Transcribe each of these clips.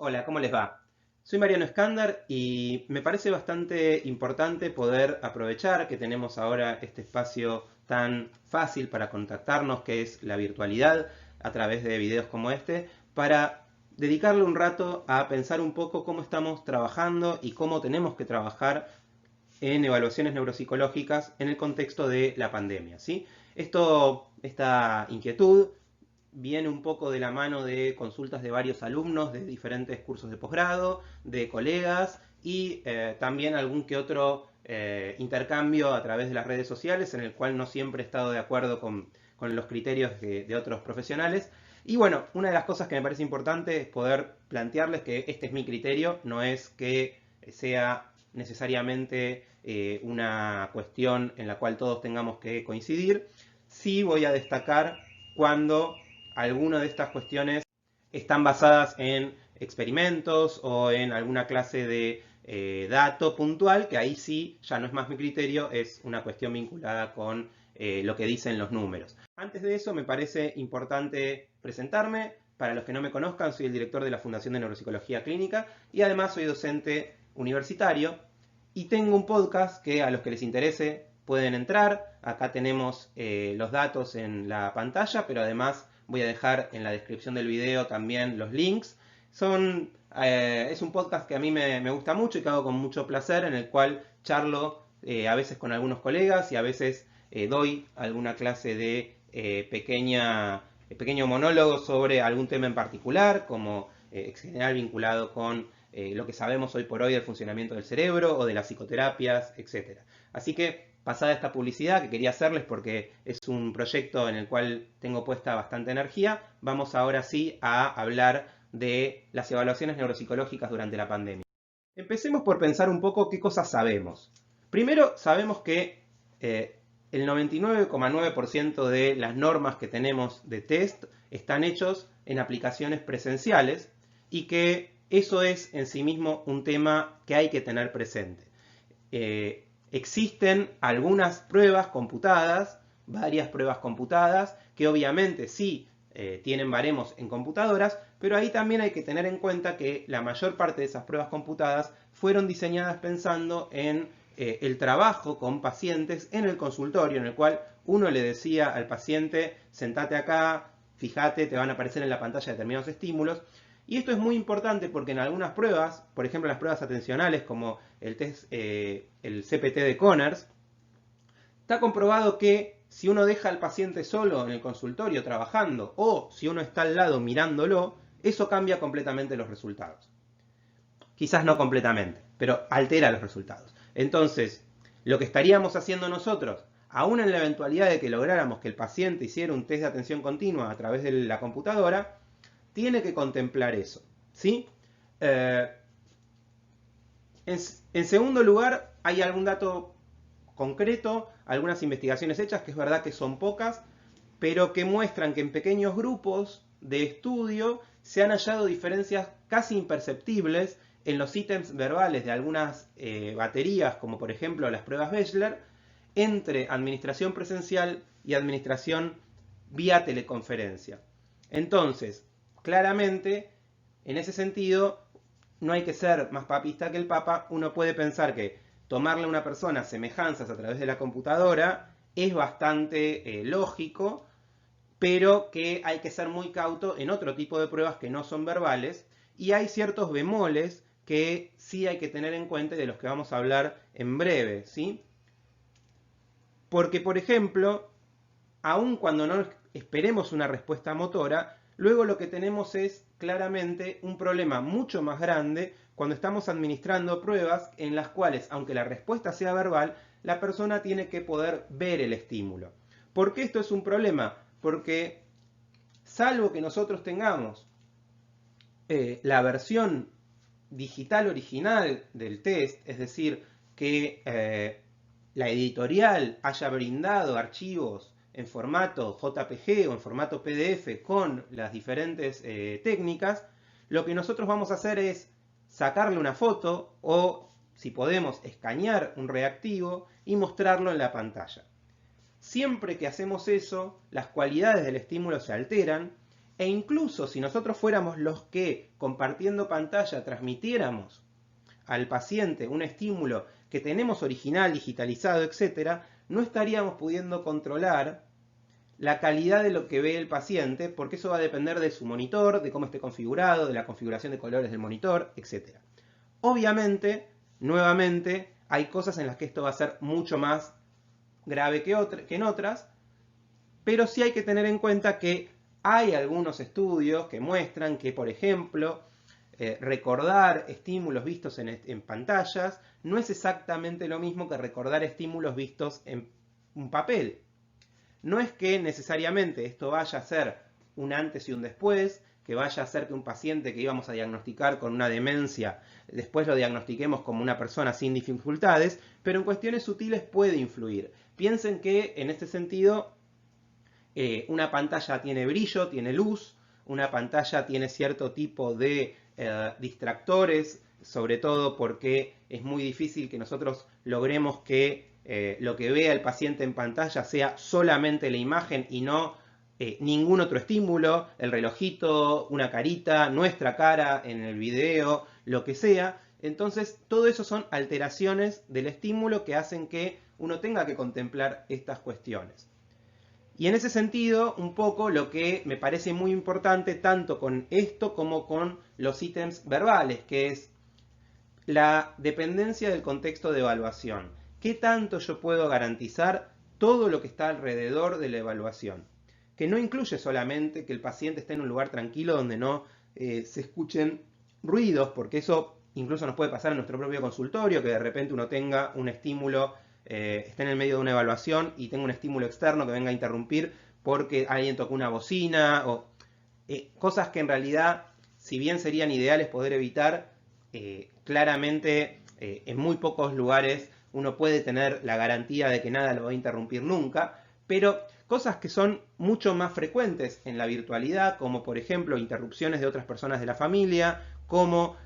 Hola, ¿cómo les va? Soy Mariano Escándar y me parece bastante importante poder aprovechar que tenemos ahora este espacio tan fácil para contactarnos, que es la virtualidad, a través de videos como este, para dedicarle un rato a pensar un poco cómo estamos trabajando y cómo tenemos que trabajar en evaluaciones neuropsicológicas en el contexto de la pandemia, ¿sí? Esta inquietud viene un poco de la mano de consultas de varios alumnos de diferentes cursos de posgrado, de colegas y también algún que otro intercambio a través de las redes sociales en el cual no siempre he estado de acuerdo con los criterios de otros profesionales. Y bueno, una de las cosas que me parece importante es poder plantearles que este es mi criterio, no es que sea necesariamente una cuestión en la cual todos tengamos que coincidir. Sí voy a destacar cuando algunas de estas cuestiones están basadas en experimentos o en alguna clase de dato puntual, que ahí sí ya no es más mi criterio, es una cuestión vinculada con lo que dicen los números. Antes de eso me parece importante presentarme. Para los que no me conozcan, soy el director de la Fundación de Neuropsicología Clínica y además soy docente universitario y tengo un podcast que a los que les interese pueden entrar. Acá tenemos los datos en la pantalla, pero además voy a dejar en la descripción del video también los links. Es un podcast que a mí me gusta mucho y que hago con mucho placer, en el cual charlo a veces con algunos colegas y a veces doy alguna clase de pequeño monólogo sobre algún tema en particular, como en general vinculado con lo que sabemos hoy por hoy del funcionamiento del cerebro o de las psicoterapias, etc. Así que, pasada esta publicidad que quería hacerles porque es un proyecto en el cual tengo puesta bastante energía, vamos ahora sí a hablar de las evaluaciones neuropsicológicas durante la pandemia. Empecemos por pensar un poco qué cosas sabemos. Primero, sabemos que el 99,9% de las normas que tenemos de test están hechos en aplicaciones presenciales y que eso es en sí mismo un tema que hay que tener presente. Existen algunas pruebas computadas, varias pruebas computadas, que obviamente sí tienen baremos en computadoras, pero ahí también hay que tener en cuenta que la mayor parte de esas pruebas computadas fueron diseñadas pensando en el trabajo con pacientes en el consultorio, en el cual uno le decía al paciente, sentate acá, fíjate, te van a aparecer en la pantalla determinados estímulos. Y esto es muy importante porque en algunas pruebas, por ejemplo las pruebas atencionales como el test, el CPT de Conners, está comprobado que si uno deja al paciente solo en el consultorio trabajando o si uno está al lado mirándolo, eso cambia completamente los resultados. Quizás no completamente, pero altera los resultados. Entonces, lo que estaríamos haciendo nosotros, aún en la eventualidad de que lográramos que el paciente hiciera un test de atención continua a través de la computadora, tiene que contemplar eso, ¿sí? Eh, en segundo lugar, hay algún dato concreto, algunas investigaciones hechas, que es verdad que son pocas, pero que muestran que en pequeños grupos de estudio se han hallado diferencias casi imperceptibles en los ítems verbales de algunas baterías, como por ejemplo las pruebas Bechler, entre administración presencial y administración vía teleconferencia. Entonces, claramente, en ese sentido, no hay que ser más papista que el Papa. Uno puede pensar que tomarle a una persona semejanzas a través de la computadora es bastante lógico, pero que hay que ser muy cauto en otro tipo de pruebas que no son verbales, y hay ciertos bemoles que sí hay que tener en cuenta y de los que vamos a hablar en breve, ¿sí? Porque, por ejemplo, aun cuando no esperemos una respuesta motora, luego lo que tenemos es claramente un problema mucho más grande cuando estamos administrando pruebas en las cuales, aunque la respuesta sea verbal, la persona tiene que poder ver el estímulo. ¿Por qué esto es un problema? Porque salvo que nosotros tengamos la versión digital original del test, es decir, que la editorial haya brindado archivos en formato JPG o en formato PDF con las diferentes técnicas, lo que nosotros vamos a hacer es sacarle una foto o, si podemos, escanear un reactivo y mostrarlo en la pantalla. Siempre que hacemos eso, las cualidades del estímulo se alteran E incluso si nosotros fuéramos los que, compartiendo pantalla, transmitiéramos al paciente un estímulo que tenemos original, digitalizado, etc., no estaríamos pudiendo controlar la calidad de lo que ve el paciente, porque eso va a depender de su monitor, de cómo esté configurado, de la configuración de colores del monitor, etc. Obviamente, nuevamente, hay cosas en las que esto va a ser mucho más grave que en otras, pero sí hay que tener en cuenta que hay algunos estudios que muestran que, por ejemplo, recordar estímulos vistos en pantallas no es exactamente lo mismo que recordar estímulos vistos en un papel. No es que necesariamente esto vaya a ser un antes y un después, que vaya a ser que un paciente que íbamos a diagnosticar con una demencia, después lo diagnostiquemos como una persona sin dificultades, pero en cuestiones sutiles puede influir. Piensen que en este sentido una pantalla tiene brillo, tiene luz, una pantalla tiene cierto tipo de distractores, sobre todo porque es muy difícil que nosotros logremos que lo que vea el paciente en pantalla sea solamente la imagen y no ningún otro estímulo, el relojito, una carita, nuestra cara en el video, lo que sea. Entonces, todo eso son alteraciones del estímulo que hacen que uno tenga que contemplar estas cuestiones. Y en ese sentido, un poco lo que me parece muy importante, tanto con esto como con los ítems verbales, que es la dependencia del contexto de evaluación. ¿Qué tanto yo puedo garantizar todo lo que está alrededor de la evaluación? Que no incluye solamente que el paciente esté en un lugar tranquilo donde no se escuchen ruidos, porque eso incluso nos puede pasar en nuestro propio consultorio, que de repente uno tenga un estímulo, esté en el medio de una evaluación y tenga un estímulo externo que venga a interrumpir porque alguien tocó una bocina, o cosas que en realidad, si bien serían ideales poder evitar, claramente en muy pocos lugares uno puede tener la garantía de que nada lo va a interrumpir nunca, pero cosas que son mucho más frecuentes en la virtualidad, como por ejemplo interrupciones de otras personas de la familia, como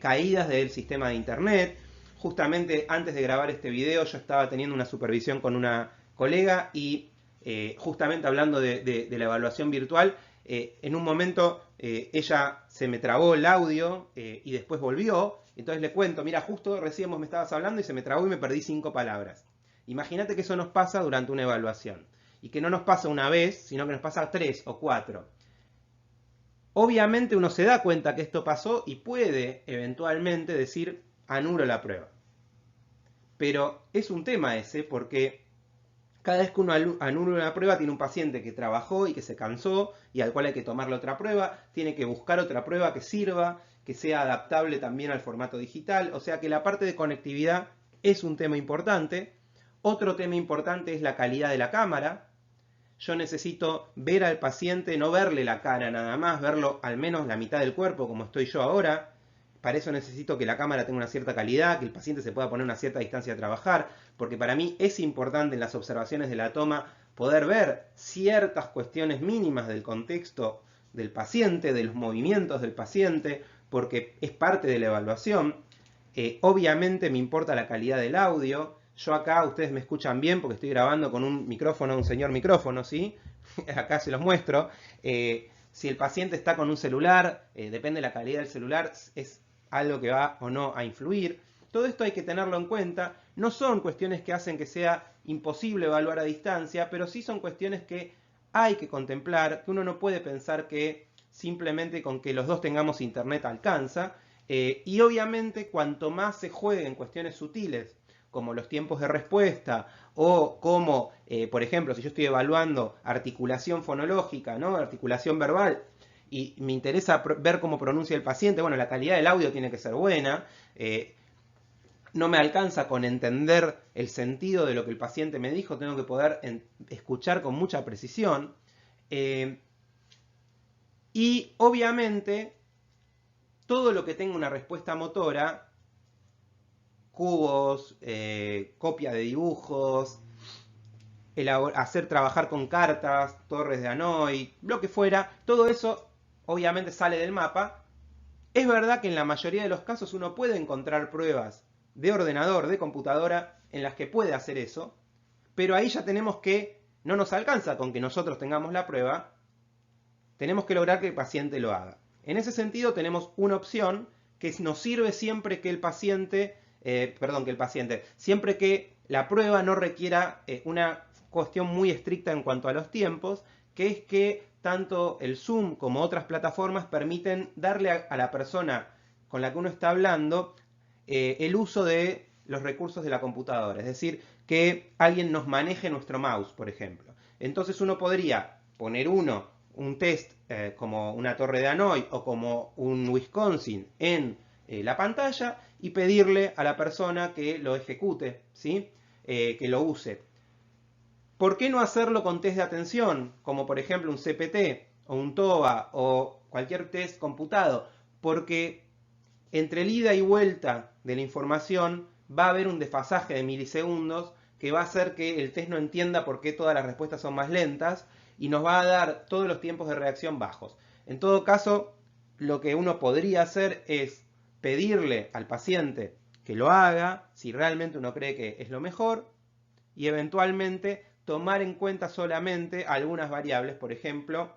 caídas del sistema de internet. Justamente antes de grabar este video yo estaba teniendo una supervisión con una colega y justamente hablando de la evaluación virtual, en un momento ella se me trabó el audio y después volvió. Entonces le cuento, mira, justo recién vos me estabas hablando y se me trabó y me perdí 5 palabras. Imagínate que eso nos pasa durante una evaluación. Y que no nos pasa una vez, sino que nos pasa 3 o 4. Obviamente uno se da cuenta que esto pasó y puede eventualmente decir, anulo la prueba. Pero es un tema ese, porque cada vez que uno anula una prueba tiene un paciente que trabajó y que se cansó y al cual hay que tomarle otra prueba, tiene que buscar otra prueba que sirva, que sea adaptable también al formato digital, o sea que la parte de conectividad es un tema importante. Otro tema importante es la calidad de la cámara. Yo necesito ver al paciente, no verle la cara nada más, verlo al menos la mitad del cuerpo como estoy yo ahora. Para eso necesito que la cámara tenga una cierta calidad, que el paciente se pueda poner a una cierta distancia a trabajar, porque para mí es importante en las observaciones de la toma poder ver ciertas cuestiones mínimas del contexto del paciente, de los movimientos del paciente, porque es parte de la evaluación. Obviamente me importa la calidad del audio. Yo acá, ustedes me escuchan bien porque estoy grabando con un micrófono, un señor micrófono, ¿sí? Acá se los muestro. Si el paciente está con un celular, depende de la calidad del celular, es algo que va o no a influir. Todo esto hay que tenerlo en cuenta. No son cuestiones que hacen que sea imposible evaluar a distancia, pero sí son cuestiones que hay que contemplar, que uno no puede pensar que simplemente con que los dos tengamos internet alcanza. Y obviamente cuanto más se juegue en cuestiones sutiles, como los tiempos de respuesta, o como, por ejemplo, si yo estoy evaluando articulación fonológica, ¿no? Articulación verbal, y me interesa ver cómo pronuncia el paciente, bueno, la calidad del audio tiene que ser buena, no me alcanza con entender el sentido de lo que el paciente me dijo, tengo que poder escuchar con mucha precisión. Y obviamente, todo lo que tenga una respuesta motora, cubos, copia de dibujos, hacer trabajar con cartas, torres de Hanoi, lo que fuera, todo eso obviamente sale del mapa. Es verdad que en la mayoría de los casos uno puede encontrar pruebas de ordenador, de computadora, en las que puede hacer eso, pero ahí ya tenemos que no nos alcanza con que nosotros tengamos la prueba, tenemos que lograr que el paciente lo haga. En ese sentido tenemos una opción que nos sirve siempre que siempre que la prueba no requiera una cuestión muy estricta en cuanto a los tiempos, que es que tanto el Zoom como otras plataformas permiten darle a la persona con la que uno está hablando el uso de los recursos de la computadora, es decir, que alguien nos maneje nuestro mouse, por ejemplo. Entonces uno podría poner un test como una torre de Hanoi o como un Wisconsin en la pantalla y pedirle a la persona que lo ejecute, ¿sí? Que lo use. ¿Por qué no hacerlo con test de atención, como por ejemplo un CPT o un TOBA o cualquier test computado? Porque entre el ida y vuelta de la información va a haber un desfasaje de milisegundos que va a hacer que el test no entienda por qué todas las respuestas son más lentas y nos va a dar todos los tiempos de reacción bajos. En todo caso, lo que uno podría hacer es pedirle al paciente que lo haga, si realmente uno cree que es lo mejor, y eventualmente tomar en cuenta solamente algunas variables, por ejemplo,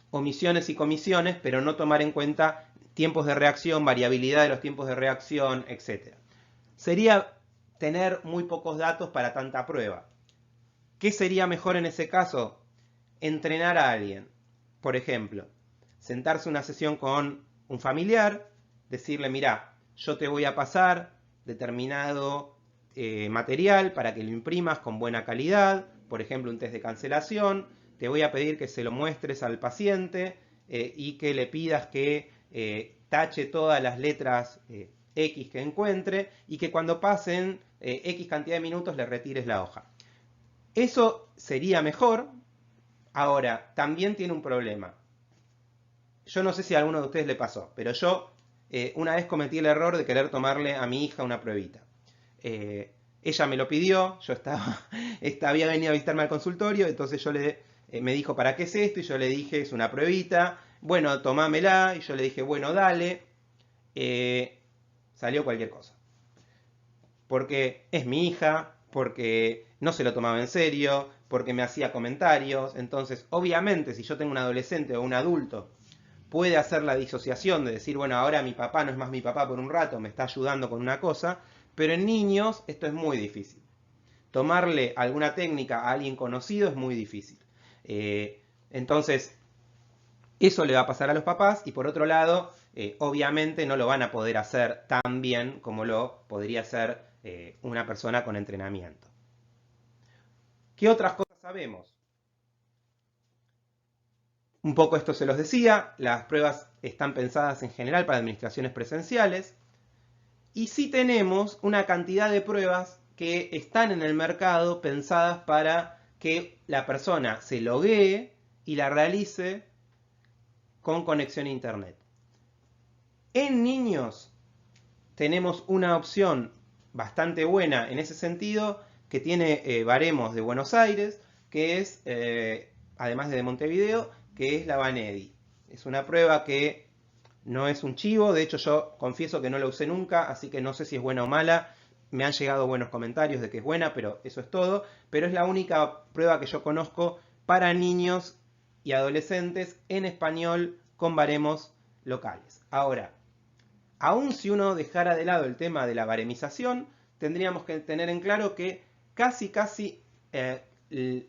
omisiones y comisiones, pero no tomar en cuenta tiempos de reacción, variabilidad de los tiempos de reacción, etc. Sería tener muy pocos datos para tanta prueba. ¿Qué sería mejor en ese caso? Entrenar a alguien. Por ejemplo, sentarse una sesión con un familiar, decirle, mira, yo te voy a pasar determinado material para que lo imprimas con buena calidad, por ejemplo, un test de cancelación, te voy a pedir que se lo muestres al paciente y que le pidas que tache todas las letras X que encuentre y que cuando pasen X cantidad de minutos le retires la hoja. Eso sería mejor. Ahora, también tiene un problema. Yo no sé si a alguno de ustedes le pasó, pero yo una vez cometí el error de querer tomarle a mi hija una pruebita. Ella me lo pidió, yo había venido a visitarme al consultorio, entonces me dijo, ¿para qué es esto? Y yo le dije, es una pruebita, bueno, tomámela, y yo le dije, bueno, dale. Salió cualquier cosa. Porque es mi hija, porque no se lo tomaba en serio, porque me hacía comentarios. Entonces, obviamente, si yo tengo un adolescente o un adulto, puede hacer la disociación de decir, bueno, ahora mi papá no es más mi papá por un rato, me está ayudando con una cosa, pero en niños esto es muy difícil. Tomarle alguna técnica a alguien conocido es muy difícil. Entonces, eso le va a pasar a los papás y por otro lado, obviamente no lo van a poder hacer tan bien como lo podría hacer una persona con entrenamiento. ¿Qué otras cosas sabemos? Un poco esto se los decía, las pruebas están pensadas en general para administraciones presenciales y sí tenemos una cantidad de pruebas que están en el mercado pensadas para que la persona se loguee y la realice con conexión a internet. En niños tenemos una opción bastante buena en ese sentido que tiene Baremos de Buenos Aires, que es, además de Montevideo, que es la Vanedi. Es una prueba que no es un chivo, de hecho yo confieso que no la usé nunca, así que no sé si es buena o mala. Me han llegado buenos comentarios de que es buena, pero eso es todo. Pero es la única prueba que yo conozco para niños y adolescentes en español con baremos locales. Ahora, aun si uno dejara de lado el tema de la baremización, tendríamos que tener en claro que casi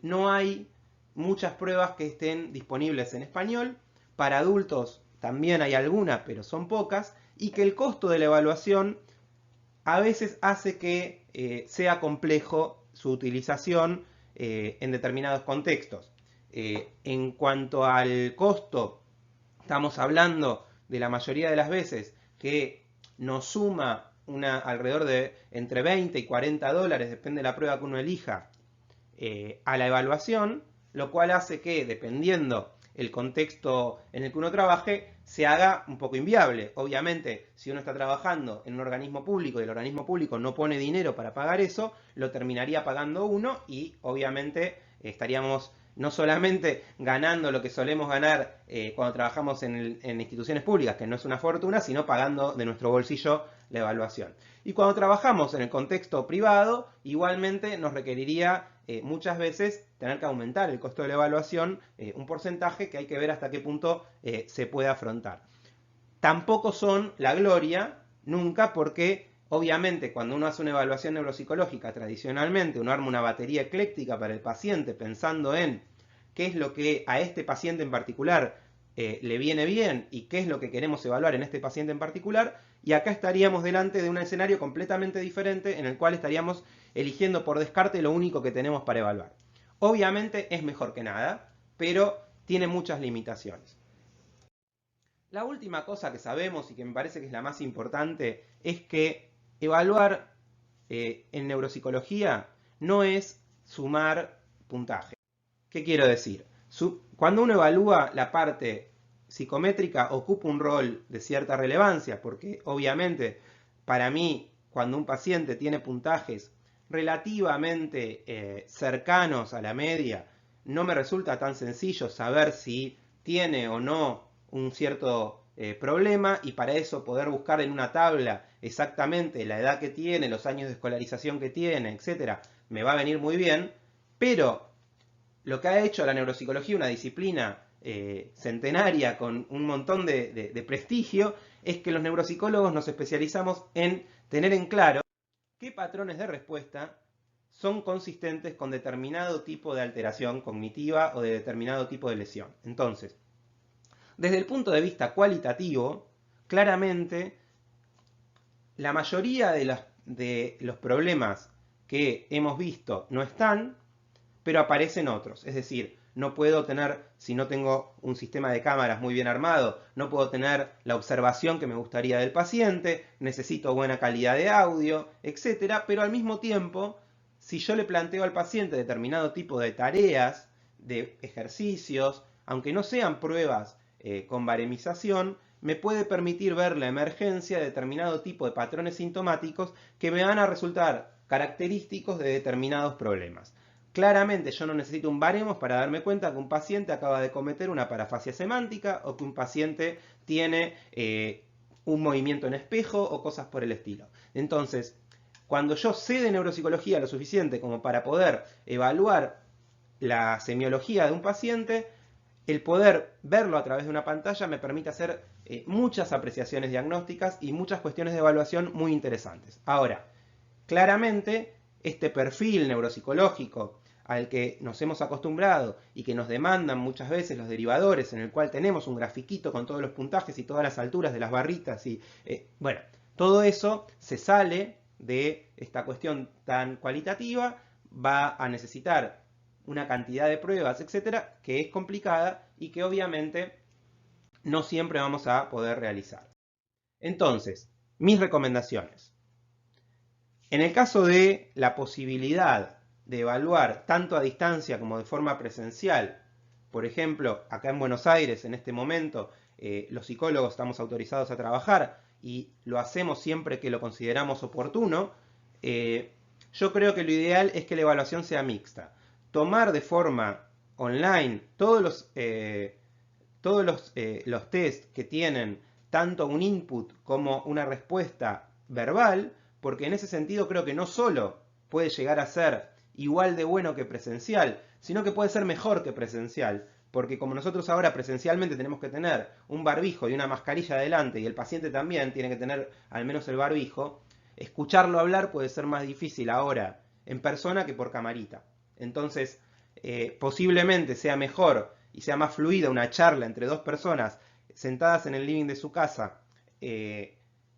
no hay muchas pruebas que estén disponibles en español. Para adultos también hay algunas, pero son pocas, y que el costo de la evaluación a veces hace que sea complejo su utilización en determinados contextos. En cuanto al costo, estamos hablando de la mayoría de las veces que nos suma alrededor de entre 20 y 40 dólares, depende de la prueba que uno elija, a la evaluación, lo cual hace que, dependiendo el contexto en el que uno trabaje, se haga un poco inviable. Obviamente, si uno está trabajando en un organismo público y el organismo público no pone dinero para pagar eso, lo terminaría pagando uno y obviamente estaríamos no solamente ganando lo que solemos ganar cuando trabajamos en instituciones públicas, que no es una fortuna, sino pagando de nuestro bolsillo la evaluación. Y cuando trabajamos en el contexto privado, igualmente nos requeriría muchas veces tener que aumentar el costo de la evaluación, un porcentaje que hay que ver hasta qué punto se puede afrontar. Tampoco son la gloria, nunca, porque obviamente cuando uno hace una evaluación neuropsicológica, tradicionalmente uno arma una batería ecléctica para el paciente pensando en qué es lo que a este paciente en particular le viene bien y qué es lo que queremos evaluar en este paciente en particular, y acá estaríamos delante de un escenario completamente diferente en el cual estaríamos eligiendo por descarte lo único que tenemos para evaluar. Obviamente es mejor que nada, pero tiene muchas limitaciones. La última cosa que sabemos y que me parece que es la más importante es que evaluar en neuropsicología no es sumar puntaje. ¿Qué quiero decir? Cuando uno evalúa, la parte psicométrica ocupa un rol de cierta relevancia, porque obviamente para mí, cuando un paciente tiene puntajes relativamente cercanos a la media, no me resulta tan sencillo saber si tiene o no un cierto problema, y para eso poder buscar en una tabla exactamente la edad que tiene, los años de escolarización que tiene, etc., me va a venir muy bien. Pero lo que ha hecho la neuropsicología una disciplina centenaria con un montón de prestigio es que los neuropsicólogos nos especializamos en tener en claro qué patrones de respuesta son consistentes con determinado tipo de alteración cognitiva o de determinado tipo de lesión. Entonces, desde el punto de vista cualitativo, claramente la mayoría de los problemas que hemos visto no están, pero aparecen otros. Es decir, no puedo tener, si no tengo un sistema de cámaras muy bien armado, no puedo tener la observación que me gustaría del paciente, necesito buena calidad de audio, etc. Pero al mismo tiempo, si yo le planteo al paciente determinado tipo de tareas, de ejercicios, aunque no sean pruebas con baremización, me puede permitir ver la emergencia de determinado tipo de patrones sintomáticos que me van a resultar característicos de determinados problemas. Claramente yo no necesito un baremos para darme cuenta que un paciente acaba de cometer una parafasia semántica o que un paciente tiene un movimiento en espejo o cosas por el estilo. Entonces, cuando yo sé de neuropsicología lo suficiente como para poder evaluar la semiología de un paciente, el poder verlo a través de una pantalla me permite hacer muchas apreciaciones diagnósticas y muchas cuestiones de evaluación muy interesantes. Ahora, claramente, este perfil neuropsicológico al que nos hemos acostumbrado y que nos demandan muchas veces los derivadores, en el cual tenemos un grafiquito con todos los puntajes y todas las alturas de las barritas, y bueno, todo eso se sale de esta cuestión tan cualitativa, va a necesitar una cantidad de pruebas, etcétera, que es complicada y que obviamente no siempre vamos a poder realizar. Entonces, mis recomendaciones. En el caso de la posibilidad de evaluar tanto a distancia como de forma presencial, por ejemplo, acá en Buenos Aires en este momento los psicólogos estamos autorizados a trabajar y lo hacemos siempre que lo consideramos oportuno, yo creo que lo ideal es que la evaluación sea mixta. Tomar de forma online todos los test que tienen tanto un input como una respuesta verbal, porque en ese sentido creo que no solo puede llegar a ser igual de bueno que presencial, sino que puede ser mejor que presencial, porque como nosotros ahora presencialmente tenemos que tener un barbijo y una mascarilla adelante, y el paciente también tiene que tener al menos el barbijo, escucharlo hablar puede ser más difícil ahora en persona que por camarita. Entonces, posiblemente sea mejor y sea más fluida una charla entre dos personas sentadas en el living de su casa,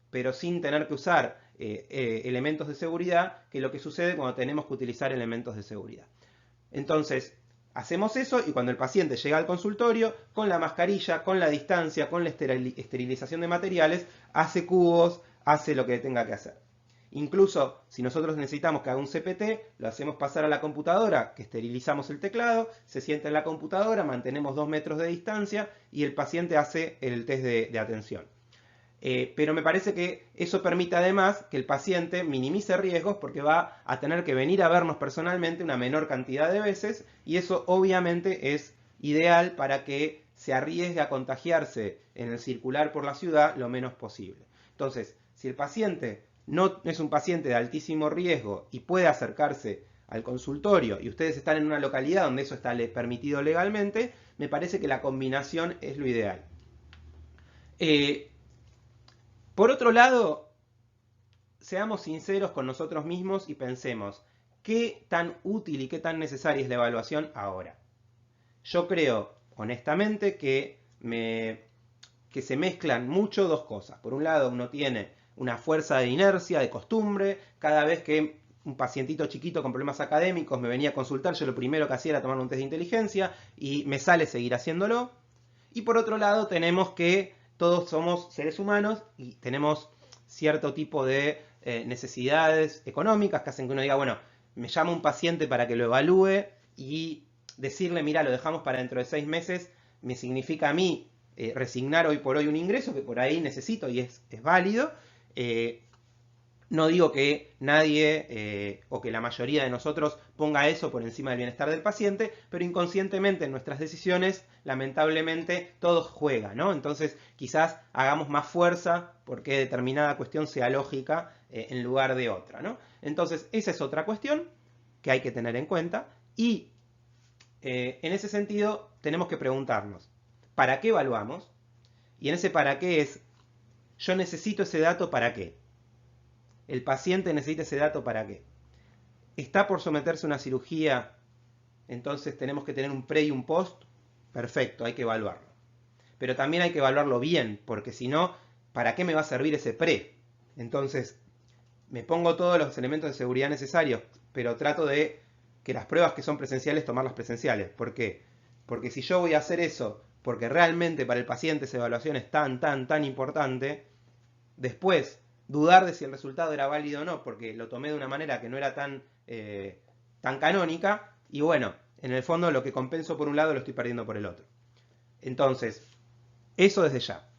pero sin tener que usar elementos de seguridad, que lo que sucede cuando tenemos que utilizar elementos de seguridad. Entonces, hacemos eso y cuando el paciente llega al consultorio, con la mascarilla, con la distancia, con la esterilización de materiales, hace cubos, hace lo que tenga que hacer. Incluso si nosotros necesitamos que haga un CPT, lo hacemos pasar a la computadora, que esterilizamos el teclado, se sienta en la computadora, mantenemos 2 metros de distancia y el paciente hace el test de atención. Pero me parece que eso permite además que el paciente minimice riesgos porque va a tener que venir a vernos personalmente una menor cantidad de veces y eso obviamente es ideal para que se arriesgue a contagiarse en el circular por la ciudad lo menos posible. Entonces, si el paciente no es un paciente de altísimo riesgo y puede acercarse al consultorio y ustedes están en una localidad donde eso está permitido legalmente, me parece que la combinación es lo ideal. Por otro lado, seamos sinceros con nosotros mismos y pensemos qué tan útil y qué tan necesaria es la evaluación ahora. Yo creo, honestamente, que se mezclan mucho dos cosas. Por un lado, uno tiene una fuerza de inercia, de costumbre. Cada vez que un pacientito chiquito con problemas académicos me venía a consultar, yo lo primero que hacía era tomar un test de inteligencia y me sale seguir haciéndolo. Y por otro lado, tenemos que todos somos seres humanos y tenemos cierto tipo de necesidades económicas que hacen que uno diga, bueno, me llama un paciente para que lo evalúe y decirle, mira, lo dejamos para dentro de 6 meses, me significa a mí resignar hoy por hoy un ingreso que por ahí necesito y es válido. No digo que nadie o que la mayoría de nosotros ponga eso por encima del bienestar del paciente, pero inconscientemente en nuestras decisiones, lamentablemente, todo juega, ¿no? Entonces, quizás hagamos más fuerza porque determinada cuestión sea lógica en lugar de otra, ¿no? Entonces, esa es otra cuestión que hay que tener en cuenta y en ese sentido tenemos que preguntarnos, ¿para qué evaluamos? Y en ese para qué es, yo necesito ese dato para qué. El paciente necesita ese dato para qué. Está por someterse a una cirugía, entonces tenemos que tener un pre y un post. Perfecto, hay que evaluarlo. Pero también hay que evaluarlo bien, porque si no, ¿para qué me va a servir ese pre? Entonces, me pongo todos los elementos de seguridad necesarios, pero trato de que las pruebas que son presenciales, tomarlas presenciales. ¿Por qué? Porque si yo voy a hacer eso, porque realmente para el paciente esa evaluación es tan importante, después dudar de si el resultado era válido o no, porque lo tomé de una manera que no era tan canónica, y bueno, en el fondo lo que compenso por un lado lo estoy perdiendo por el otro. Entonces, eso desde ya.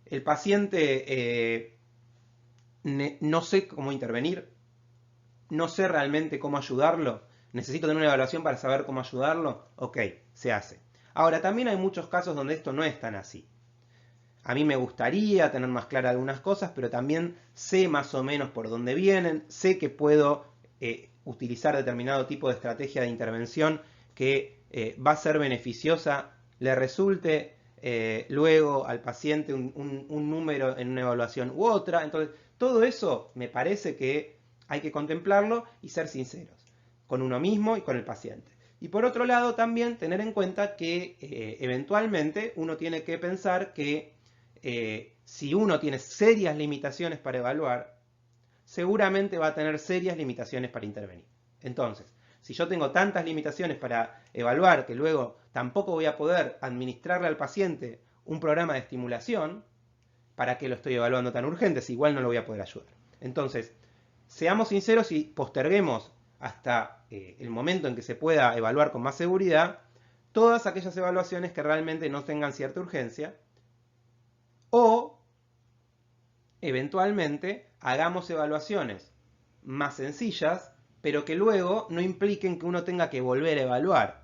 El paciente no sé cómo intervenir, no sé realmente cómo ayudarlo, necesito tener una evaluación para saber cómo ayudarlo, ok, se hace. Ahora, también hay muchos casos donde esto no es tan así. A mí me gustaría tener más claras algunas cosas, pero también sé más o menos por dónde vienen, sé que puedo utilizar determinado tipo de estrategia de intervención que va a ser beneficiosa, le resulte luego al paciente un número en una evaluación u otra. Entonces, todo eso me parece que hay que contemplarlo y ser sinceros con uno mismo y con el paciente. Y por otro lado, también tener en cuenta que eventualmente uno tiene que pensar que si uno tiene serias limitaciones para evaluar, seguramente va a tener serias limitaciones para intervenir. Entonces, si yo tengo tantas limitaciones para evaluar que luego tampoco voy a poder administrarle al paciente un programa de estimulación, ¿para qué lo estoy evaluando tan urgente si igual no lo voy a poder ayudar? Entonces, seamos sinceros y posterguemos hasta el momento en que se pueda evaluar con más seguridad todas aquellas evaluaciones que realmente no tengan cierta urgencia o eventualmente hagamos evaluaciones más sencillas, pero que luego no impliquen que uno tenga que volver a evaluar.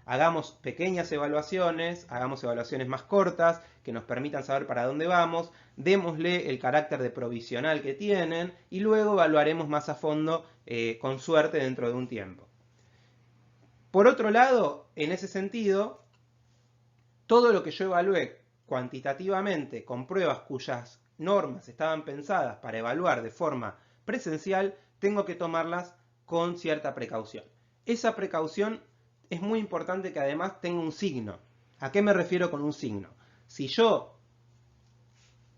Hagamos pequeñas evaluaciones, hagamos evaluaciones más cortas, que nos permitan saber para dónde vamos, démosle el carácter de provisional que tienen y luego evaluaremos más a fondo, con suerte, dentro de un tiempo. Por otro lado, en ese sentido, todo lo que yo evalué cuantitativamente con pruebas cuyas normas estaban pensadas para evaluar de forma presencial, tengo que tomarlas con cierta precaución. Esa precaución es muy importante que además tenga un signo. ¿A qué me refiero con un signo? Si yo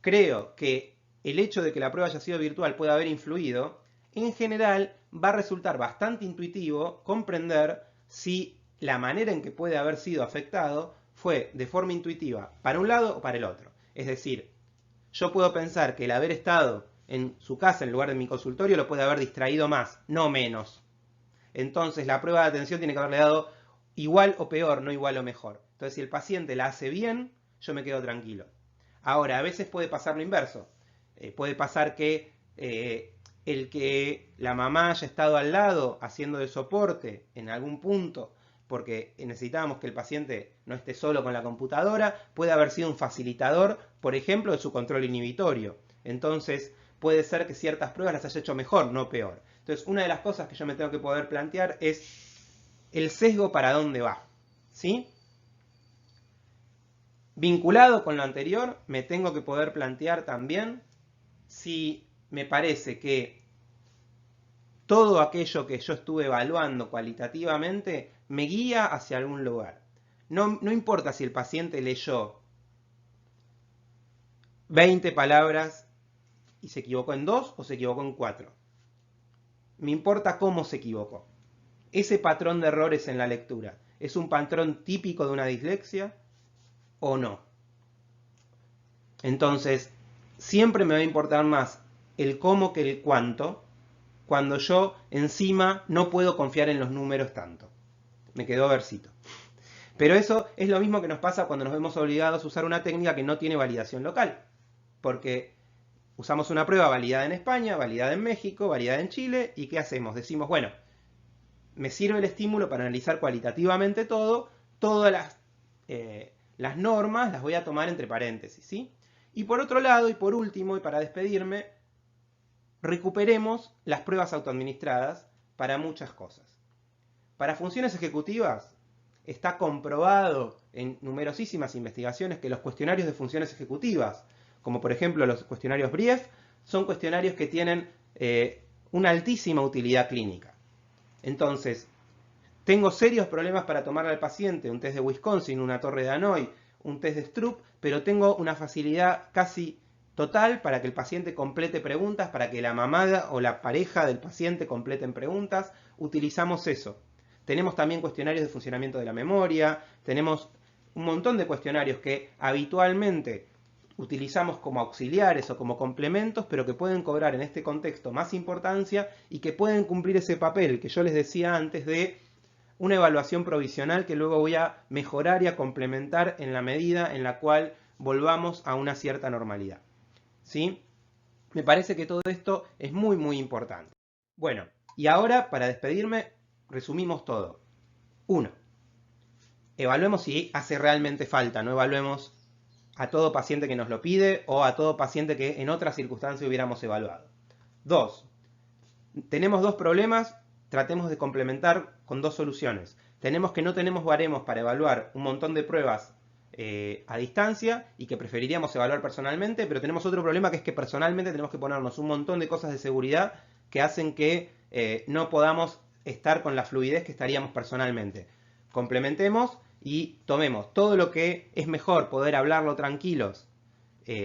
creo que el hecho de que la prueba haya sido virtual puede haber influido, en general va a resultar bastante intuitivo comprender si la manera en que puede haber sido afectado fue de forma intuitiva para un lado o para el otro. Es decir, yo puedo pensar que el haber estado en su casa en lugar de mi consultorio lo puede haber distraído más, no menos. Entonces la prueba de atención tiene que haberle dado igual o peor, no igual o mejor. Entonces si el paciente la hace bien, yo me quedo tranquilo. Ahora, a veces puede pasar lo inverso. Puede pasar que el que la mamá haya estado al lado haciendo de soporte en algún punto, porque necesitábamos que el paciente no esté solo con la computadora, puede haber sido un facilitador, por ejemplo, de su control inhibitorio. Entonces, puede ser que ciertas pruebas las haya hecho mejor, no peor. Entonces, una de las cosas que yo me tengo que poder plantear es el sesgo para dónde va, ¿sí? Vinculado con lo anterior, me tengo que poder plantear también si me parece que todo aquello que yo estuve evaluando cualitativamente me guía hacia algún lugar. No importa si el paciente leyó 20 palabras y se equivocó en 2 o se equivocó en 4. Me importa cómo se equivocó. Ese patrón de errores en la lectura, ¿es un patrón típico de una dislexia o no? Entonces, siempre me va a importar más el cómo que el cuánto, cuando yo encima no puedo confiar en los números tanto. Me quedó versito. Pero eso es lo mismo que nos pasa cuando nos vemos obligados a usar una técnica que no tiene validación local. Porque usamos una prueba validada en España, validada en México, validada en Chile, ¿y qué hacemos? Decimos, bueno, me sirve el estímulo para analizar cualitativamente todo, todas las normas las voy a tomar entre paréntesis, ¿sí? Y por otro lado, y por último, y para despedirme, recuperemos las pruebas autoadministradas para muchas cosas. Para funciones ejecutivas, está comprobado en numerosísimas investigaciones que los cuestionarios de funciones ejecutivas, como por ejemplo los cuestionarios Brief, son cuestionarios que tienen una altísima utilidad clínica. Entonces, tengo serios problemas para tomar al paciente un test de Wisconsin, una torre de Hanoi, un test de Stroop, pero tengo una facilidad casi total para que el paciente complete preguntas, para que la mamá o la pareja del paciente completen preguntas. Utilizamos eso. Tenemos también cuestionarios de funcionamiento de la memoria, tenemos un montón de cuestionarios que habitualmente utilizamos como auxiliares o como complementos, pero que pueden cobrar en este contexto más importancia y que pueden cumplir ese papel que yo les decía antes de una evaluación provisional que luego voy a mejorar y a complementar en la medida en la cual volvamos a una cierta normalidad. ¿Sí? Me parece que todo esto es muy, muy importante. Bueno, y ahora, para despedirme, resumimos todo. 1. Evaluemos si hace realmente falta, no evaluemos a todo paciente que nos lo pide o a todo paciente que en otra circunstancia hubiéramos evaluado. 2. Tenemos dos problemas, tratemos de complementar con dos soluciones. Tenemos que no tenemos baremos para evaluar un montón de pruebas a distancia y que preferiríamos evaluar personalmente, pero tenemos otro problema que es que personalmente tenemos que ponernos un montón de cosas de seguridad que hacen que no podamos estar con la fluidez que estaríamos personalmente. Complementemos y tomemos todo lo que es mejor poder hablarlo tranquilos,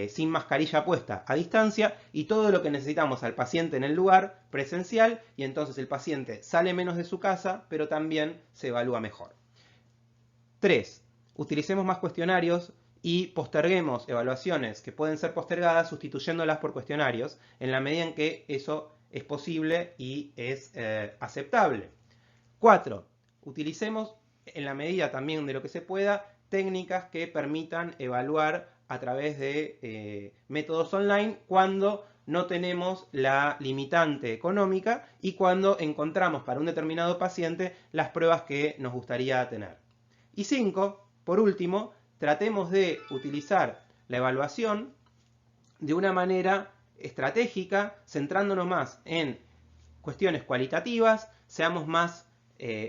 sin mascarilla puesta a distancia, y todo lo que necesitamos al paciente en el lugar presencial, y entonces el paciente sale menos de su casa, pero también se evalúa mejor. 3. Utilicemos más cuestionarios y posterguemos evaluaciones que pueden ser postergadas sustituyéndolas por cuestionarios en la medida en que eso es posible y es aceptable. 4. Utilicemos en la medida también de lo que se pueda técnicas que permitan evaluar a través de métodos online cuando no tenemos la limitante económica y cuando encontramos para un determinado paciente las pruebas que nos gustaría tener. Y 5, por último, tratemos de utilizar la evaluación de una manera estratégica, centrándonos más en cuestiones cualitativas, seamos más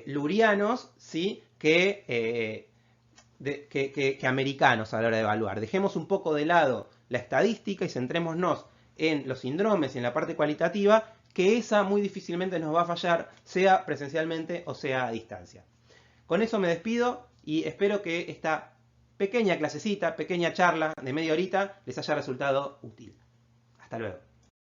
lurianos, ¿sí? que americanos a la hora de evaluar. Dejemos un poco de lado la estadística y centrémonos en los síndromes y en la parte cualitativa, que esa muy difícilmente nos va a fallar, sea presencialmente o sea a distancia. Con eso me despido y espero que esta pequeña clasecita, pequeña charla de media horita les haya resultado útil. Hasta luego.